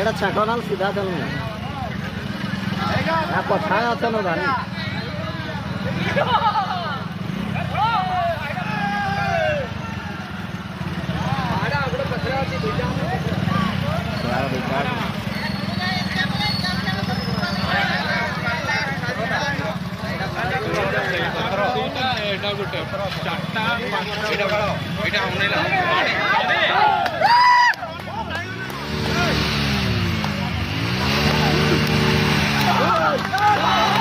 এটা ছাকো না সিধা চল না কোথায় আছে না জানি এটা